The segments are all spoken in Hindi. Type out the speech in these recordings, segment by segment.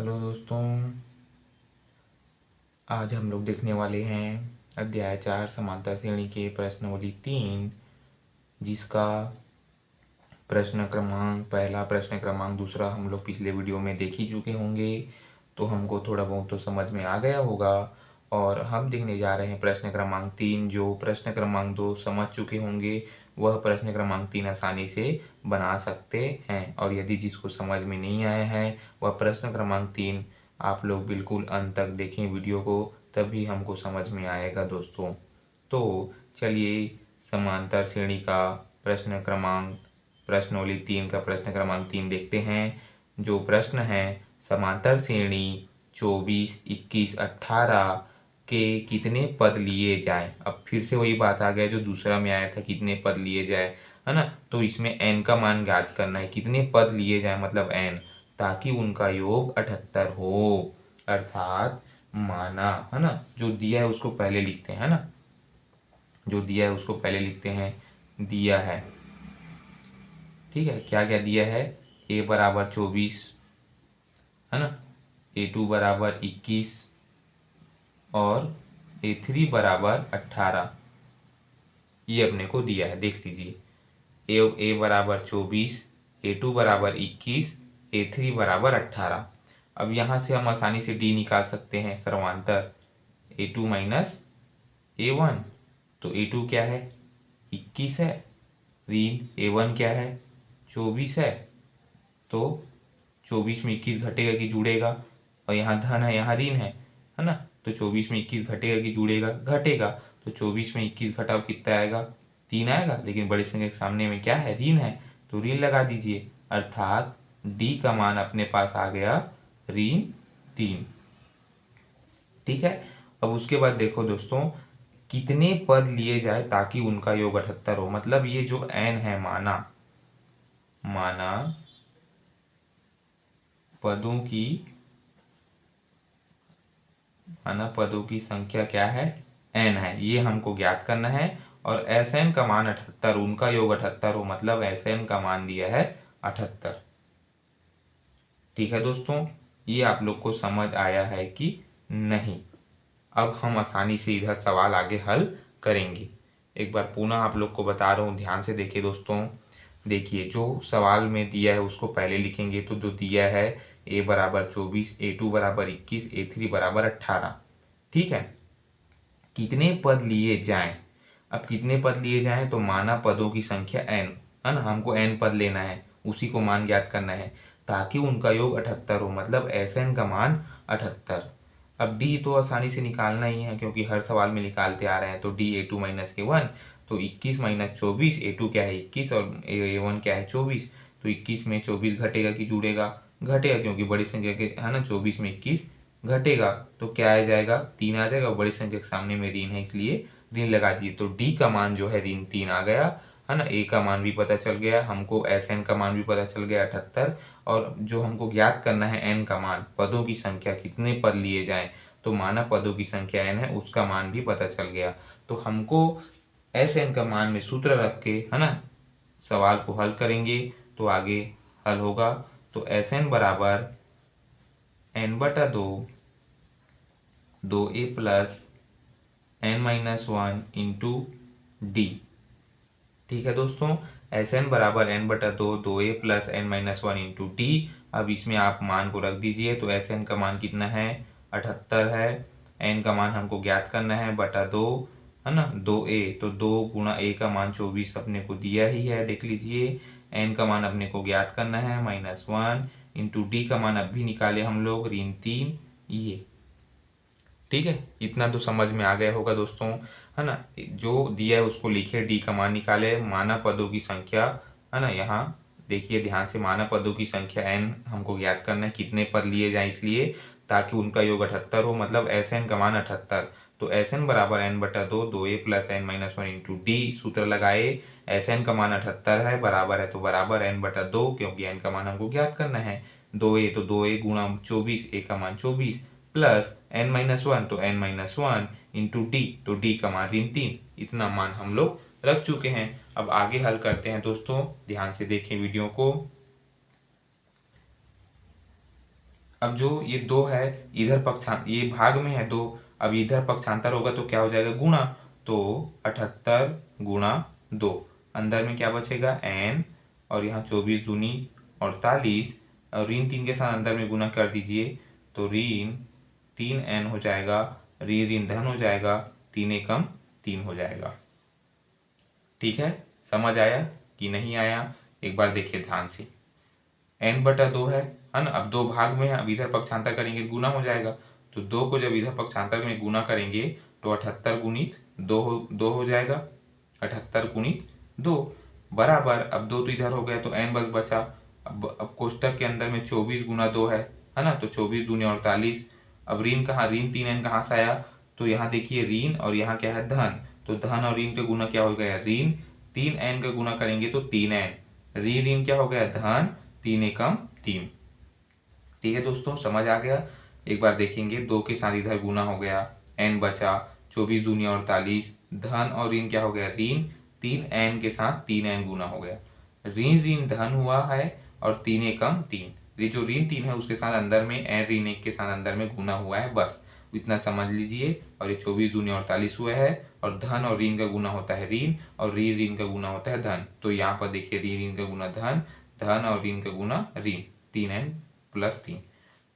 हेलो दोस्तों, आज हम लोग देखने वाले हैं अध्याय 4 समांतर श्रेणी के प्रश्नावली 3, जिसका प्रश्न क्रमांक पहला, प्रश्न क्रमांक दूसरा हम लोग पिछले वीडियो में देख ही चुके होंगे, तो हमको थोड़ा बहुत तो समझ में आ गया होगा। और हम देखने जा रहे हैं प्रश्न क्रमांक 3, जो प्रश्न क्रमांक 2 समझ चुके होंगे वह प्रश्न क्रमांक 3 आसानी से बना सकते हैं। और यदि जिसको समझ में नहीं आया है वह प्रश्न क्रमांक 3 आप लोग बिल्कुल अंत तक देखें वीडियो को, तभी हमको समझ में आएगा दोस्तों। तो चलिए समांतर श्रेणी का प्रश्नावली 3 का प्रश्न क्रमांक 3 देखते हैं। जो प्रश्न है, समांतर श्रेणी 24, 21, 18 के कितने पद लिए जाएं। अब फिर से वही बात आ गया जो दूसरा में आया था, कितने पद लिए जाए, है ना। तो इसमें n का मान ज्ञात करना है, कितने पद लिए जाए मतलब n, ताकि उनका योग 78 हो। अर्थात माना, है ना, जो दिया है उसको पहले लिखते हैं, ना, जो दिया है उसको पहले लिखते हैं। दिया है, ठीक है, क्या क्या दिया है। a बराबर 24, है ना, a2 बराबर 21 और a3 बराबर 18, ये अपने को दिया है। देख लीजिए, a बराबर 24, a2 बराबर 21, a3 बराबर 18। अब यहाँ से हम आसानी से d निकाल सकते हैं, सर्वांतर a2 माइनस a1। तो a2 क्या है, 21 है, ऋण a1 क्या है, 24 है। तो 24 में 21 घटेगा कि जुड़ेगा, और यहाँ धन है यहाँ ऋण है ना। तो 24 में 21 घटेगा कि जुड़ेगा, घटेगा। तो 24 में 21 घटाओ कितना आएगा, 3 आएगा। लेकिन बड़ी संख्या के सामने में क्या है, ऋण है, तो ऋण लगा दीजिए। अर्थात डी का मान अपने पास आ गया ऋण 3। ठीक है। अब उसके बाद देखो दोस्तों, कितने पद लिए जाए ताकि उनका योग 78 हो। मतलब ये जो n है, माना पदों की संख्या क्या है, n है, ये हमको ज्ञात करना है। और Sn का मान 78, उनका योग 78 हो, मतलब Sn का मान दिया है 78। ठीक है दोस्तों, ये आप लोग को समझ आया है कि नहीं। अब हम आसानी से इधर सवाल आगे हल करेंगे। एक बार पुनः आप लोग को बता रहा हूँ, ध्यान से देखिए दोस्तों। देखिए, जो सवाल में दिया है उसको पहले लिखेंगे। तो जो दिया है, a बराबर 24, a2 बराबर 21, a3 बराबर 18। ठीक है, कितने पद लिए जाएं। अब कितने पद लिए जाएं, तो माना पदों की संख्या n, है ना, हमको n पद लेना है, उसी को मान ज्ञात करना है, ताकि उनका योग 78 हो, मतलब Sn का मान 78। अब d तो आसानी से निकालना ही है, क्योंकि हर सवाल में निकालते आ रहे हैं। तो d a2 माइनस a1, तो 21 माइनस 24, a2 क्या है 21 और a1 क्या है 24। तो 21 में 24 घटेगा कि जुड़ेगा, घटेगा, क्योंकि बड़ी संख्या के, है ना, 24 में 21 घटेगा तो क्या आ जाएगा, 3 आ जाएगा। बड़ी संख्या के सामने में ऋण है, इसलिए ऋण लगा दिए। तो डी का मान जो है ऋण 3 आ गया, है ना। ए का मान भी पता चल गया हमको, Sn का मान भी पता चल गया 78। और जो हमको ज्ञात करना है n का मान, पदों की संख्या, कितने पद लिए जाएं, तो माना पदों की संख्या n है, उसका मान भी पता चल गया। तो हमको Sn का मान में सूत्र रख के, है ना, सवाल को हल करेंगे तो आगे हल होगा। तो Sn बराबर n/2 2a plus n-1 into D. ठीक है दोस्तों, Sn बराबर n/2 2a plus n-1 into D. अब इसमें आप मान को रख दीजिए। तो Sn का मान कितना है, 78 है। n का मान हमको ज्ञात करना है, बटा 2, है ना, 2a, तो 2 गुणा a का मान 24 अपने को दिया ही है, देख लीजिए। n का मान अपने को ज्ञात करना है, -1 इंटू डी का मान अब भी निकाले हम लोग, ऋण 3, ये। ठीक है, इतना तो समझ में आ गया होगा दोस्तों, है ना। जो दिया है उसको लिखे, डी का मान निकाले, माना पदों की संख्या, है ना। यहाँ देखिए ध्यान से, माना पदों की संख्या n हमको ज्ञात करना है, कितने पद लिए जाए, इसलिए ताकि उनका योग 78 हो, मतलब Sn का मान 78। तो Sn बराबर n/2 2a plus n-1 into D. सूत्र लगाए, Sn का मान 78 है, बराबर है, तो बराबर n/2, क्योंकि n का मान हमको ज्ञात करना है। 2a, तो 2a गुणा 24, a का मान 24, प्लस n-1, तो n-1 इंटू डी, तो डी का मान ऋण 3। इतना मान हम लोग रख चुके हैं। अब आगे हल करते हैं दोस्तों, ध्यान से देखें वीडियो को। अब जो ये 2 है इधर ये भाग में है 2, अब इधर पक्षांतर होगा तो क्या हो जाएगा गुणा, तो 78 गुणा 2, अंदर में क्या बचेगा n, और यहाँ 24 दूनी 48, और ऋण 3 के साथ अंदर में गुना कर दीजिए तो ऋण 3n हो जाएगा, ऋण ऋण धन हो जाएगा, 3 एकम 3 हो जाएगा। ठीक है, समझ आया कि नहीं आया, एक बार देखिए ध्यान से। n/2 है ना, अब 2 भाग में है, अब इधर पक्षांतर करेंगे गुना हो जाएगा, तो 2 को जब इधर पक्षांतर में गुना करेंगे तो 78 गुणित 2 हो जाएगा, 78 गुणित 2 बराबर, अब 2 तो इधर हो गया तो n बस बचा। अब कोष्टक के अंदर में 24 गुना 2 है ना, तो 24 दूनी 48, अब ऋण कहाँ, ऋण 3n कहाँ से आया, तो यहाँ देखिए ऋण और यहाँ क्या है धन, तो धन और ऋण का गुना क्या हो गया, ऋण 3n का गुना करेंगे तो 3n, ऋण ऋण क्या हो गया धन, 3 एकम 3। ठीक है दोस्तों, समझ आ गया। एक बार देखेंगे 2 के साथ इधर गुना हो गया, n बचा, 24 दूनी 48, धन और ऋण क्या हो गया, ऋण 3n के साथ 3n गुना हो गया, ऋण ऋण धन हुआ है और 3 एकम 3, ये जो ऋण 3 है उसके साथ अंदर में n ऋण 1 के साथ अंदर में गुना हुआ है, बस इतना समझ लीजिए। और ये 24 दूनी 48 हुआ है, और धन और ऋण का गुना होता है ऋण, और ऋण ऋण का गुना होता है धन, तो यहाँ पर देखिए ऋण ऋण का गुना धन, धन और ऋण का गुना ऋण, 3n + 3।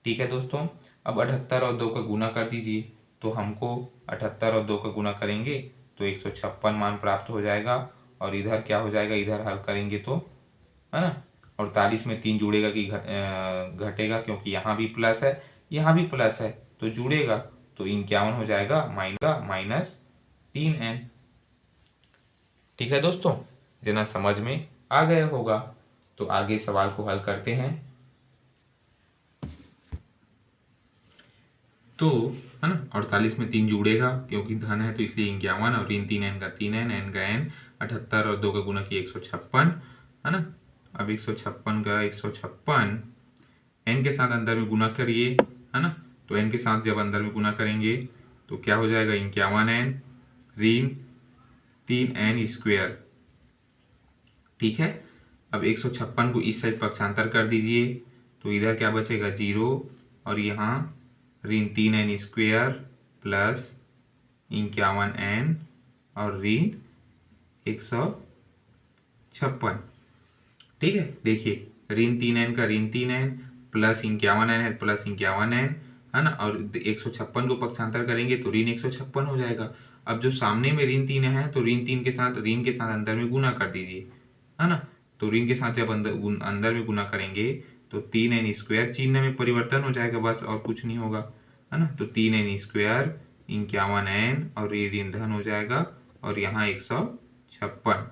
ठीक है दोस्तों, अब 78 और 2 का गुना कर दीजिए, तो हमको 78 और 2 का गुना करेंगे तो 156 मान प्राप्त हो जाएगा, और इधर क्या हो जाएगा, इधर हल करेंगे तो है ना 48 में 3 जुड़ेगा कि घटेगा, क्योंकि यहाँ भी प्लस है यहाँ भी प्लस है तो जुड़ेगा, तो 51 हो जाएगा -3n। ठीक है दोस्तों, जना समझ में आ गया होगा, तो आगे सवाल को हल करते हैं। तो है ना 48 में 3 जुड़ेगा क्योंकि धन है तो इसलिए 51, और ऋण 3n का 3n, n का n, 78 और 2 का गुना किया 156 है ना। अब 156 का 156 n के साथ अंदर में गुना करिए है ना, तो n के साथ जब अंदर में गुना करेंगे तो क्या हो जाएगा 51n ऋण 3n²। ठीक है, अब 156 को इस साइड पक्षांतर कर दीजिए तो इधर क्या बचेगा 0, और यहाँ ऋण 3n² प्लस 51n और ऋण 156। ठीक है, देखिए ऋण 3n का ऋण 3n प्लस 51n है प्लस 51n है ना, और 156 को पक्षांतर करेंगे तो ऋण 156 हो जाएगा। अब जो सामने में ऋण 3 है तो ऋण 3 के साथ अंदर में गुना कर दीजिए है ना, तो ऋण के साथ जब अंदर में गुना करेंगे तो 3n² चिन्ह में परिवर्तन हो जाएगा, बस और कुछ नहीं होगा है ना, तो 3n² 51n और ये ऋण धन हो जाएगा, और यहाँ 156।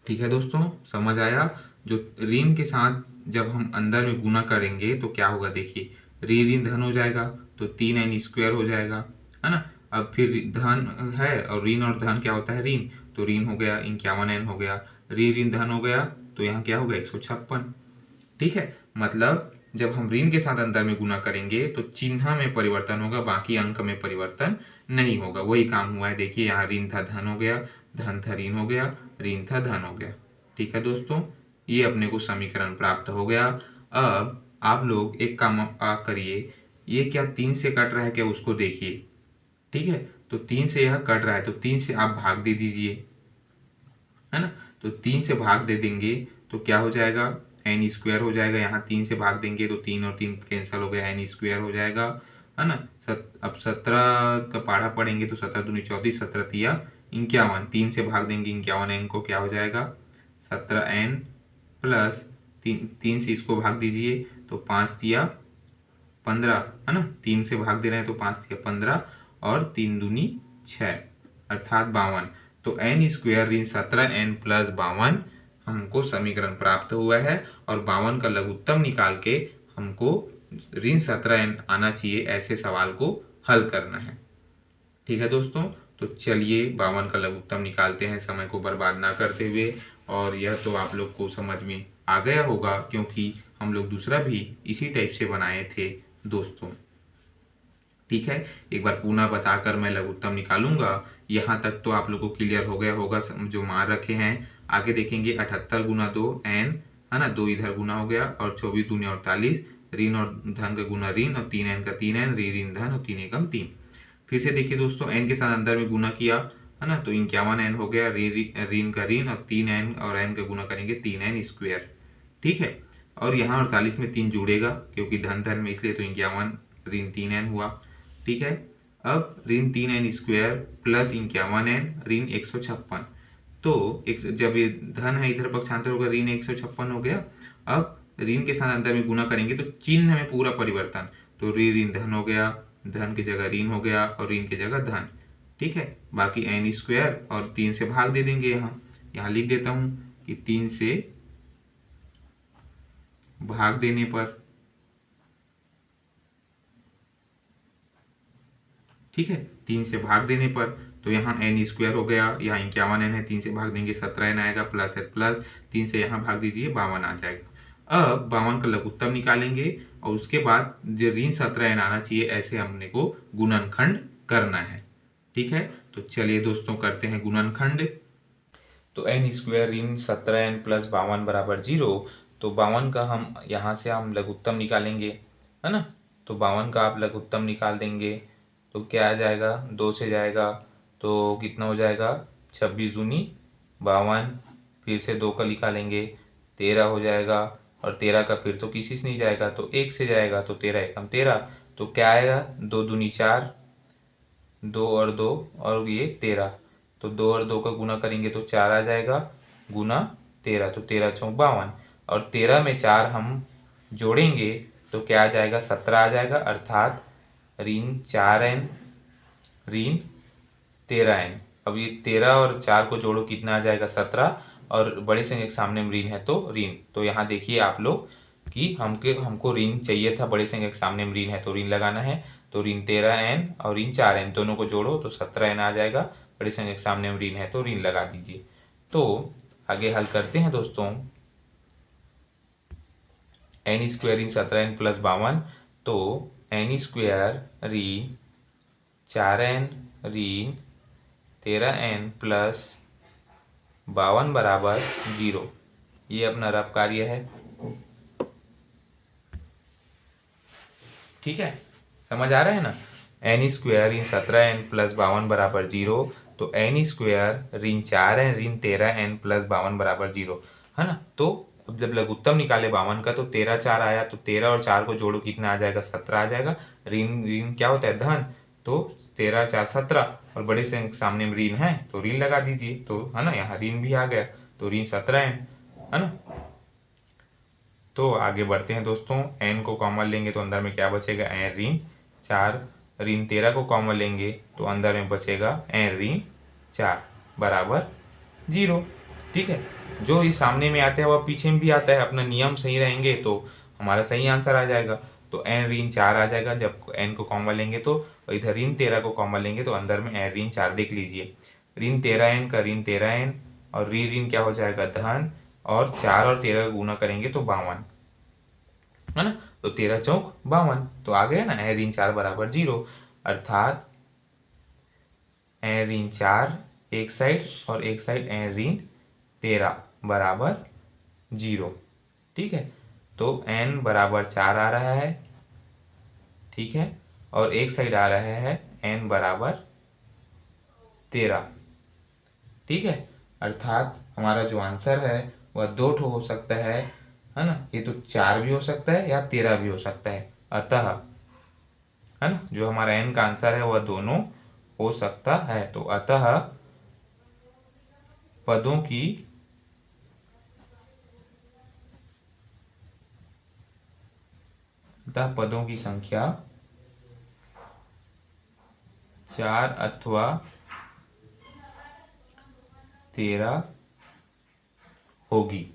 ठीक है दोस्तों, समझ आया। जो ऋण के साथ जब हम अंदर में गुना करेंगे तो क्या होगा, देखिए ऋण ऋण धन हो जाएगा तो 3n² हो जाएगा है ना। अब फिर धन है और ऋण और धन क्या होता है ऋण, तो ऋण हो गया 51n हो गया, ऋण ऋण धन हो गया, तो यहाँ क्या होगा 156। ठीक है, मतलब जब हम ऋण के साथ अंदर में गुना करेंगे तो चिन्ह में परिवर्तन होगा, बाकी अंक में परिवर्तन नहीं होगा, वही काम हुआ है। देखिए यहाँ ऋण था धन हो गया, धन था ऋण हो गया, ऋण था धन हो गया। ठीक है दोस्तों, ये अपने को समीकरण प्राप्त हो गया। अब आप लोग एक काम करिए, ये क्या 3 से कट रहा है क्या उसको देखिए। ठीक है, तो 3 से यह कट रहा है तो 3 से आप भाग दे दीजिए है ना, तो 3 से भाग दे देंगे तो क्या हो जाएगा n² हो जाएगा, यहाँ 3 से भाग देंगे तो 3 और 3 कैंसिल हो गया, n² हो जाएगा है ना। अब 17 का पढ़ा पढ़ेंगे तो 17 दूनी 34, 17 तिया 51, 3 से भाग देंगे 51n को, क्या हो जाएगा 17n प्लस 3 से इसको भाग दीजिए तो 5 तिया 15 है ना, 3 से भाग दे रहे हैं तो 5 तिया 15 और 3 दूनी 6 अर्थात 52, तो n² ऋण 17n प्लस 52 हमको समीकरण प्राप्त हुआ है, और 52 का लघुत्तम निकाल के हमको ऋण 17n आना चाहिए, ऐसे सवाल को हल करना है। ठीक है दोस्तों, तो चलिए 52 का लघुत्तम निकालते हैं समय को बर्बाद ना करते हुए, और यह तो आप लोग को समझ में आ गया होगा क्योंकि हम लोग दूसरा भी इसी टाइप से बनाए थे दोस्तों। ठीक है, एक बार पुनः बताकर मैं लघुत्तम निकालूंगा। यहाँ तक तो आप लोगों को क्लियर हो गया होगा जो मान रखे हैं। आगे देखेंगे 78 गुना 2 n है ना, 2 इधर गुना हो गया, और 24 दूनी 48 ऋण और धन का गुना ऋण और 3n का 3n, ऋण धन और 3 एकम 3। फिर से देखिए दोस्तों, n के साथ अंदर में गुना किया है ना, तो 51n हो गया, ऋण का ऋण और 3n और n का गुना करेंगे 3n स्क्वायर। ठीक है, और यहाँ 48 में 3 जुड़ेगा क्योंकि धन धन में, इसलिए तो 51 ऋण 3n हुआ। ठीक है, अब ऋण 3n स्क्वायर प्लस 51n ऋण 156। तो जब ये धन है इधर पक्षांतर होगा, ऋण 156 हो गया। अब ऋण के साथ अंदर में गुना करेंगे तो चिन्ह में पूरा परिवर्तन, तो ऋण धन हो गया, धन की जगह ऋण हो गया और ऋण की जगह धन। ठीक है, बाकी n स्क्वायर और 3 से भाग दे देंगे। यहाँ लिख देता हूँ कि 3 से भाग देने पर, ठीक है, 3 से भाग देने पर, तो यहाँ n स्क्वायर हो गया, यहाँ 51n है, 3 से भाग देंगे 17n आएगा, प्लस है प्लस, 3 से यहाँ भाग दीजिए 52 आ जाएगा। अब 52 का लघुत्तम निकालेंगे और उसके बाद जो ऋण 17n आना चाहिए, ऐसे हमने को गुणनखंड करना है। ठीक है, तो चलिए दोस्तों करते हैं गुणनखंड। तो n स्क्वायर ऋण 17n प्लस 52 बराबर 0। तो 52 का हम यहाँ से हम लघुत्तम निकालेंगे, है ना। तो 52 का आप लघुत्तम निकाल देंगे तो क्या आ जाएगा, 2 से जाएगा तो कितना हो जाएगा, 26 दूनी 52, फिर से 2 का निकालेंगे 13 हो जाएगा, और 13 का फिर तो किसी से नहीं जाएगा तो 1 से जाएगा, तो 13 एकम 13, तो क्या आएगा, 2 दूनी 4, 2 और 2 और ये 13, तो 2 और 2 का गुना करेंगे तो 4 आ जाएगा, गुना 13, तो 13 चौक 52, और 13 में 4 हम जोड़ेंगे तो क्या आ जाएगा, 17 आ जाएगा, अर्थात ऋण 4n ऋण 13n। अब ये 13 और 4 को जोड़ो कितना आ जाएगा, 17, और बड़े संख्या के सामने में ऋण है तो ऋण। तो यहाँ देखिए आप लोग कि हमको ऋण चाहिए था, बड़े संख्या के सामने में ऋण है तो ऋण लगाना है। तो ऋण 13n और ऋण 4n दोनों को जोड़ो तो 17n आ जाएगा, बड़े संख्या के सामने में ऋण है तो ऋण लगा दीजिए। तो आगे हल करते हैं दोस्तों, n स्क्वायर ऋण 17n प्लस 52, तो n स्क्वायर ऋण 4n ऋण 13n प्लस 52 बराबर 0। ये अपना रफ कार्य है। ठीक है, समझ आ रहा है ना। n स्क्वायर ऋण 17n प्लस 52 बराबर 0, तो n स्क्वायर ऋण 4n ऋण 13n प्लस 52 बराबर 0, है ना। तो अब जब लघुत्तम निकाले 52 का तो 13 4 आया, तो 13 और 4 को जोड़ो कितना आ जाएगा, 17 आ जाएगा। ऋण ऋण क्या होता है, धन, तो 13 4 17, और बड़े से सामने में ऋण है तो ऋण लगा दीजिए, तो है ना, यहाँ ऋण भी आ गया तो ऋण 17n, है ना। तो आगे बढ़ते हैं दोस्तों, n को कॉमन लेंगे तो अंदर में क्या बचेगा, n ऋण 4, ऋण 13 को कॉमन लेंगे तो अंदर में बचेगा n ऋण 4 बराबर 0। ठीक है, जो इस सामने में आता है वह पीछे में भी आता है, अपना नियम सही रहेंगे तो हमारा सही आंसर आ जाएगा। तो n ऋण 4 आ जाएगा जब n को कॉमन लेंगे, तो इधर ऋण 13 को कॉमन लेंगे तो अंदर में n ऋण 4, देख लीजिए, ऋण 13n का ऋण 13n और ऋण क्या हो जाएगा, धन, और 4 और 13 का गुना करेंगे तो 52, है ना। तो 13 चौक 52, तो आ गया ना, n ऋण 4 बराबर 0, अर्थात n ऋण 4 एक साइड और एक साइड n ऋण 13 बराबर 0। ठीक है, तो n बराबर 4 आ रहा है, ठीक है, और एक साइड आ रहा है n बराबर 13। ठीक है, अर्थात हमारा जो आंसर है वह 2 ठो हो सकता है ना। ये तो 4 भी हो सकता है या 13 भी हो सकता है, अतः, है ना, जो हमारा n का आंसर है वह दोनों हो सकता है। तो अतः पदों की संख्या 4 अथवा 13 होगी।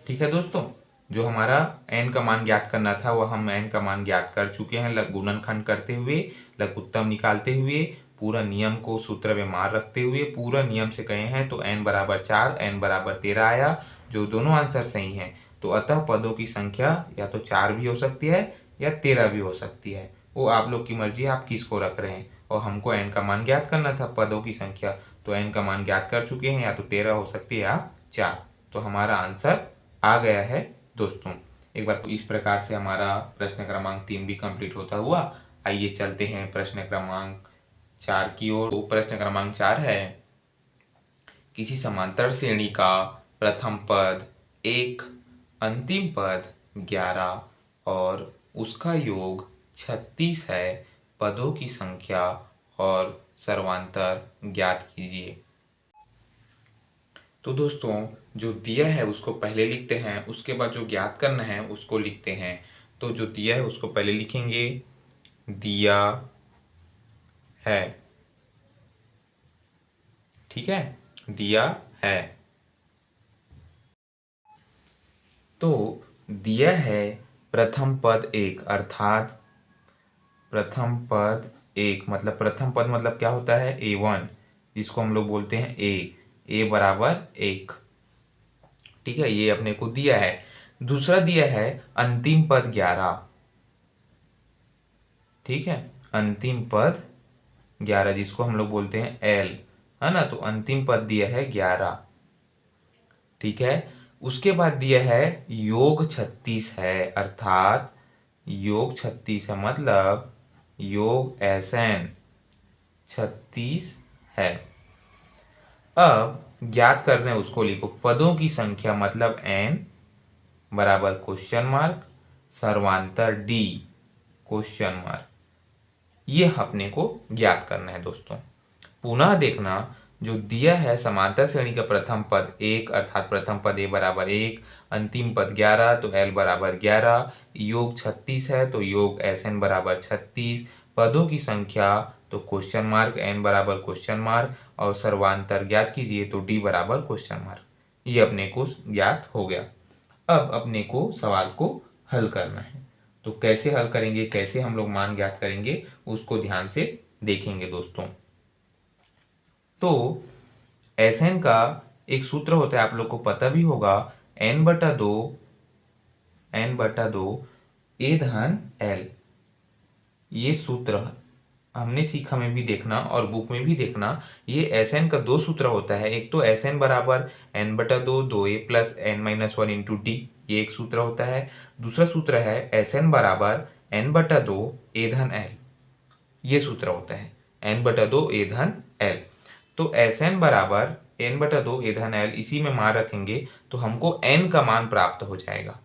ठीक है दोस्तों, जो हमारा n का मान ज्ञात करना था वह हम n का मान ज्ञात कर चुके हैं, गुणनखंड करते हुए, लघुत्तम निकालते हुए, पूरा नियम को सूत्र में मार रखते हुए, पूरा नियम से गए हैं। तो n बराबर 4 n बराबर 13 आया, जो दोनों आंसर सही हैं। तो अतः पदों की संख्या या तो 4 भी हो सकती है या 13 भी हो सकती है, वो आप लोग की मर्जी, आप किसको रख रहे हैं। और हमको n का मान ज्ञात करना था, पदों की संख्या, तो n का मान ज्ञात कर चुके हैं, या तो 13 हो सकती है या 4। तो हमारा आंसर आ गया है दोस्तों। एक बार इस प्रकार से हमारा प्रश्न क्रमांक 3 भी कंप्लीट होता हुआ। आइए चलते हैं प्रश्न क्रमांक 4 की ओर। तो प्रश्न क्रमांक 4 है, किसी समांतर श्रेणी का प्रथम पद 1, अंतिम पद 11 और उसका योग 36 है। पदों की संख्या और सर्वांतर ज्ञात कीजिए। तो दोस्तों, जो दिया है उसको पहले लिखते हैं, उसके बाद जो ज्ञात करना है उसको लिखते हैं। तो जो दिया है उसको पहले लिखेंगे, दिया है। ठीक है, दिया है। तो दिया है प्रथम पद 1, अर्थात प्रथम पद 1 मतलब प्रथम पद मतलब क्या होता है, A1, जिसको हम लोग बोलते हैं A बराबर 1। ठीक है, ये अपने को दिया है। दूसरा दिया है अंतिम पद 11। ठीक है, अंतिम पद 11 जिसको हम लोग बोलते हैं L, है ना। तो अंतिम पद दिया है 11। ठीक है, उसके बाद दिया है योग 36 है, अर्थात योग 36 है मतलब योग SN 36 है। अब ज्ञात करना है उसको लिखो। पदों की संख्या मतलब N बराबर क्वेश्चन मार्क, सर्वांतर D क्वेश्चन मार्क, ये अपने को ज्ञात करना है दोस्तों। पुनः देखना, जो दिया है समांतर श्रेणी का प्रथम पद 1 अर्थात प्रथम पद A बराबर 1, अंतिम पद 11 तो L बराबर 11, योग 36 है तो योग SN बराबर 36, पदों की संख्या तो क्वेश्चन मार्क N बराबर क्वेश्चन मार्क और सर्वांतर ज्ञात कीजिए तो D बराबर क्वेश्चन मार्क। ये अपने को ज्ञात हो गया। अब अपने को सवाल को हल करना है। तो कैसे हल करेंगे, कैसे हम लोग मान ज्ञात करेंगे, उसको ध्यान से देखेंगे दोस्तों। तो SN का एक सूत्र होता है, आप लोग को पता भी होगा, N/2 A धन L। ये सूत्र हमने सीखा में भी देखना और बुक में भी देखना। ये SN का दो सूत्र होता है, एक तो SN बराबर N/2 2A plus N-1 into D, ये एक सूत्र होता है। दूसरा सूत्र है SN बराबर N/2 A धन L, ये सूत्र होता है N/2 A धन L। तो SN बराबर N/2 A धन L, इसी में मान रखेंगे तो हमको N का मान प्राप्त हो जाएगा।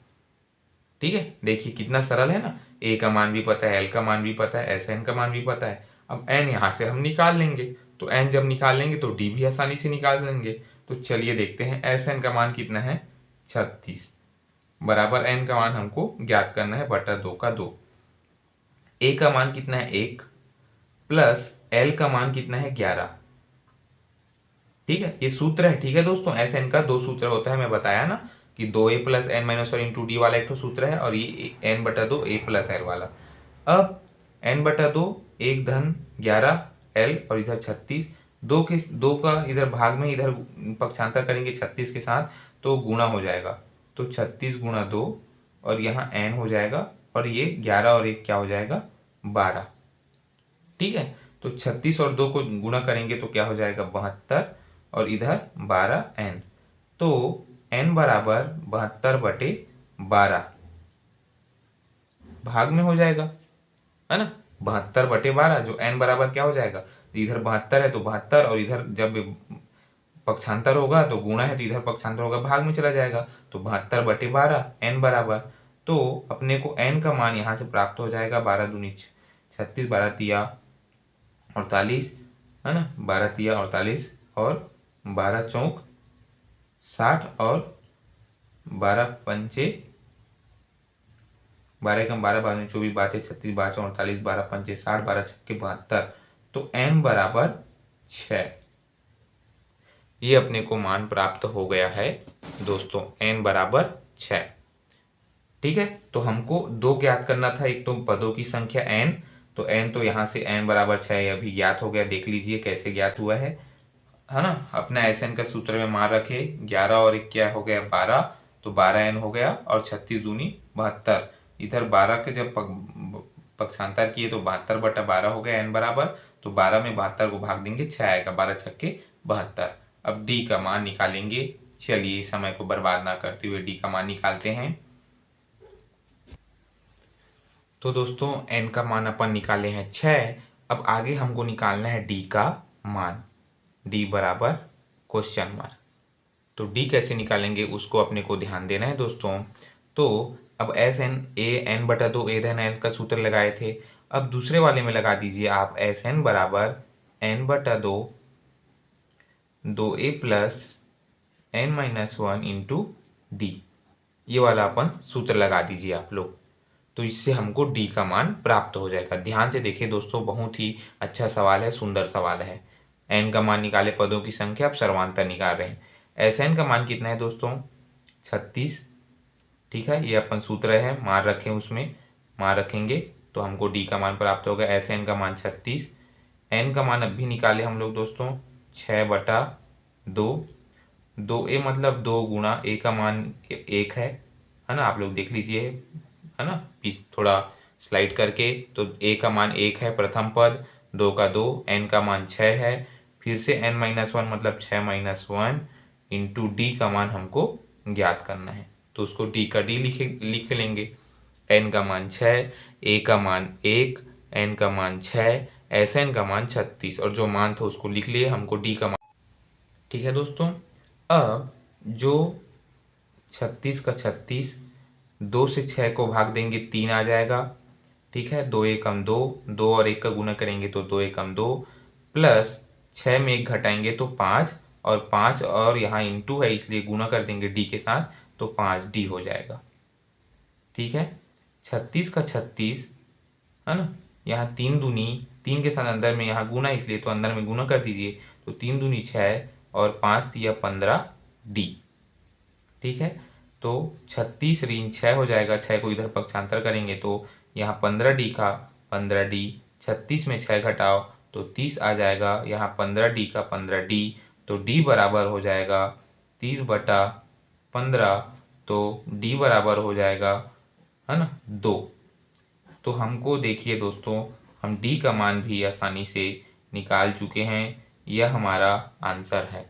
ठीक है, देखिए कितना सरल है ना। A का मान भी पता है, L का मान भी पता है, SN का मान भी पता है। अब N यहाँ से हम निकाल लेंगे, तो N जब निकाल लेंगे तो D भी आसानी से निकाल लेंगे। तो चलिए देखते हैं SN का मान कितना है, 36 बराबर N का मान हमको ज्ञात करना है बटा 2 का 2। A का मान कितना है 1 प्लस L का मान कितना है 11। ठीक है, ये सूत्र है। ठीक है दोस्तों, SN का दो सूत्र होता है, मैं बताया ना कि 2A plus N-1 into D वाला एक तो सूत्र है और ये N/2 A प्लस L वाला। अब N/2 1 धन 11 L और इधर 36, दो का इधर भाग में इधर पक्षांतर करेंगे 36 के साथ तो गुणा हो जाएगा। तो 36 गुणा 2 और यहाँ N हो जाएगा और ये 11 और 1 क्या हो जाएगा 12। ठीक है, तो 36 और 2 को गुणा करेंगे तो क्या हो जाएगा 72 और इधर 12N। तो N बराबर 72/12 भाग में हो जाएगा, है ना। 72/12 जो N बराबर क्या हो जाएगा, इधर 72 है तो 72 और इधर जब पक्षांतर होगा तो गुणा है तो इधर पक्षांतर होगा भाग में चला जाएगा। तो 72/12 N बराबर, तो अपने को N का मान यहाँ से प्राप्त हो जाएगा 12 दूनी 36, 12 तिया 48, है ना, 12 तिया 48 और 12 चौक 60 और 12 पंचे 12 कम 12 12 24 12 36 12 48 12 पंचे 60 12 छक्के 72। तो N बराबर 6, ये अपने को मान प्राप्त हो गया है दोस्तों, N बराबर 6। ठीक है, तो हमको दो ज्ञात करना था, एक तो पदों की संख्या N, तो N तो यहाँ से N बराबर 6 अभी ज्ञात हो गया। देख लीजिए कैसे ज्ञात हुआ है ना। अपना SN का सूत्र में मान रखे, 11 और 1 क्या हो गया 12, तो 12N हो गया और 36 दूनी 72। इधर 12 के जब पक्षांतर किए तो 72/12 हो गया N बराबर। तो 12 में 72 को भाग देंगे 6 आएगा, 12 छक्के 72। अब D का मान निकालेंगे। चलिए समय को बर्बाद ना करते हुए D का मान निकालते हैं। तो दोस्तों n का मान अपन निकाले हैं 6। अब आगे हमको निकालना है d का मान, d बराबर क्वेश्चन मार्क। तो d कैसे निकालेंगे उसको अपने को ध्यान देना है दोस्तों। तो अब एस एन n बटा 2 a धन n का सूत्र लगाए थे, अब दूसरे वाले में लगा दीजिए आप एस एन बराबर n बटा 2a plus n minus 1 into D. ये वाला अपन सूत्र लगा दीजिए आप लोग, तो इससे हमको d का मान प्राप्त हो जाएगा। ध्यान से देखिए दोस्तों, बहुत ही अच्छा सवाल है, सुंदर सवाल है। n का मान निकाले, पदों की संख्या, अब सर्वांतर निकाल रहे हैं। एस एन का मान कितना है दोस्तों? 36। ठीक है, ये अपन सूत्र है, मान रखें, उसमें मान रखेंगे तो हमको d का मान प्राप्त होगा। एस एन का मान 36। n का मान अब भी निकाले हम लोग दोस्तों, 6 बटा 2। 2a मतलब 2 गुणा a का मान 1 है ना, आप लोग देख लीजिए, है ना, थोड़ा स्लाइड करके। तो a का मान 1 है प्रथम पद, 2 का 2, n का मान 6 है, फिर से n माइनस 1 मतलब 6 माइनस 1 इंटू डी का मान हमको ज्ञात करना है। तो उसको d का d लिख लेंगे। n का मान 6, a का मान 1, n का मान 6, एस एन का मान 36, और जो मान था उसको लिख लिए, हमको d का मान। ठीक है दोस्तों, अब जो 36 का 36, 2 से 6 को भाग देंगे 3 आ जाएगा। ठीक है, 2 एकम 2, 2 और 1 का गुणा करेंगे तो 2 एकम 2, प्लस 6 में 1 घटाएंगे तो 5, और 5 और यहाँ इंटू है इसलिए गुणा कर देंगे डी के साथ, तो 5d हो जाएगा। ठीक है, 36 का 36, है ना, यहाँ 3 दूनी, 3 के साथ अंदर में यहाँ गुना, इसलिए तो अंदर में गुना कर दीजिए, तो 3 दूनी 6 और 5 दिया 15d। ठीक है, तो 36 ऋण 6 हो जाएगा, 6 को इधर पक्षांतर करेंगे तो यहाँ 15d का 15d, 36 में 6 घटाओ तो 30 आ जाएगा, यहाँ 15d का 15d, तो d बराबर हो जाएगा 30 बटा 15, तो d बराबर हो जाएगा, है ना, 2। तो हमको देखिए दोस्तों, हम d का मान भी आसानी से निकाल चुके हैं, यह हमारा आंसर है।